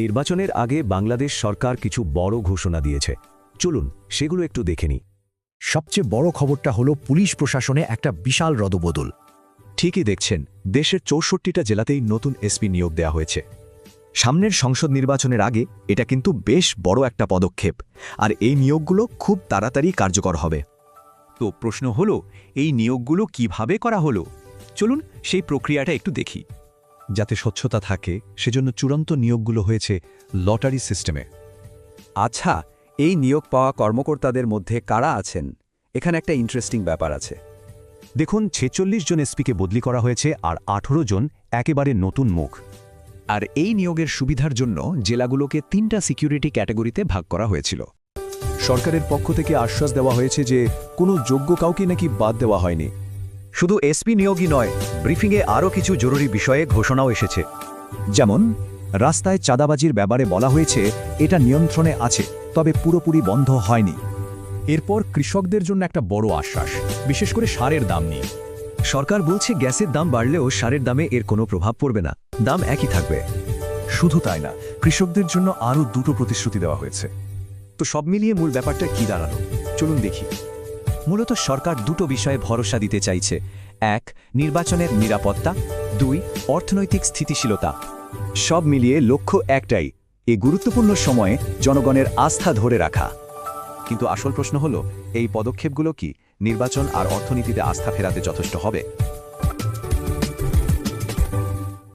নির্বাচনের আগে বাংলাদেশ সরকার কিছু বড় ঘোষণা দিয়েছে। চলুন সেগুলো একটু দেখে নিই। সবচেয়ে বড় খবরটা হলো পুলিশ প্রশাসনে একটা বিশাল রদবদল। ঠিকই দেখছেন, দেশের ৬৪টা জেলাতেই নতুন এসপি নিয়োগ দেওয়া হয়েছে। সামনের সংসদ নির্বাচনের আগে এটা কিন্তু বেশ বড় একটা পদক্ষেপ, আর এই নিয়োগগুলো খুব তাড়াতাড়ি কার্যকর হবে। তো প্রশ্ন হলো, এই নিয়োগগুলো কিভাবে করা হলো? চলুন সেই প্রক্রিয়াটা একটু দেখি। যাতে স্বচ্ছতা থাকে সেজন্য চূড়ান্ত নিয়োগগুলো হয়েছে লটারি সিস্টেমে। আচ্ছা, এই নিয়োগ পাওয়া কর্মকর্তাদের মধ্যে কারা আছেন? এখানে একটা ইন্টারেস্টিং ব্যাপার আছে। দেখুন, ৪৬ জন এসপিকে বদলি করা হয়েছে আর ১৮ জন একেবারে নতুন মুখ। আর এই নিয়োগের সুবিধার জন্য জেলাগুলোকে ৩টা সিকিউরিটি ক্যাটাগরিতে ভাগ করা হয়েছিল। সরকারের পক্ষ থেকে আশ্বাস দেওয়া হয়েছে যে কোনো যোগ্য কাউকে নাকি বাদ দেওয়া হয়নি। শুধু এসপি নিয়োগই নয়, ব্রিফিংয়ে আরও কিছু জরুরি বিষয়ে ঘোষণাও এসেছে। যেমন রাস্তায় চাঁদাবাজির ব্যাপারে বলা হয়েছে এটা নিয়ন্ত্রণে আছে, তবে পুরোপুরি বন্ধ হয়নি। এরপর কৃষকদের জন্য একটা বড় আশ্বাস, বিশেষ করে সারের দাম নিয়ে। সরকার বলছে গ্যাসের দাম বাড়লেও সারের দামে এর কোনো প্রভাব পড়বে না, দাম একই থাকবে। শুধু তাই না, কৃষকদের জন্য আরও দুটো প্রতিশ্রুতি দেওয়া হয়েছে। তো সব মিলিয়ে মূল ব্যাপারটা কি দাঁড়ালো, চলুন দেখি। মূলত সরকার দুটো বিষয়ে ভরসা দিতে চাইছে। ১. নির্বাচনের নিরাপত্তা, ২. অর্থনৈতিক স্থিতিশীলতা। সব মিলিয়ে লক্ষ্য একটাই, এই গুরুত্বপূর্ণ সময়ে জনগণের আস্থা ধরে রাখা। কিন্তু আসল প্রশ্ন হলো, এই পদক্ষেপগুলো কি নির্বাচন আর অর্থনীতিতে আস্থা ফেরাতে যথেষ্ট হবে?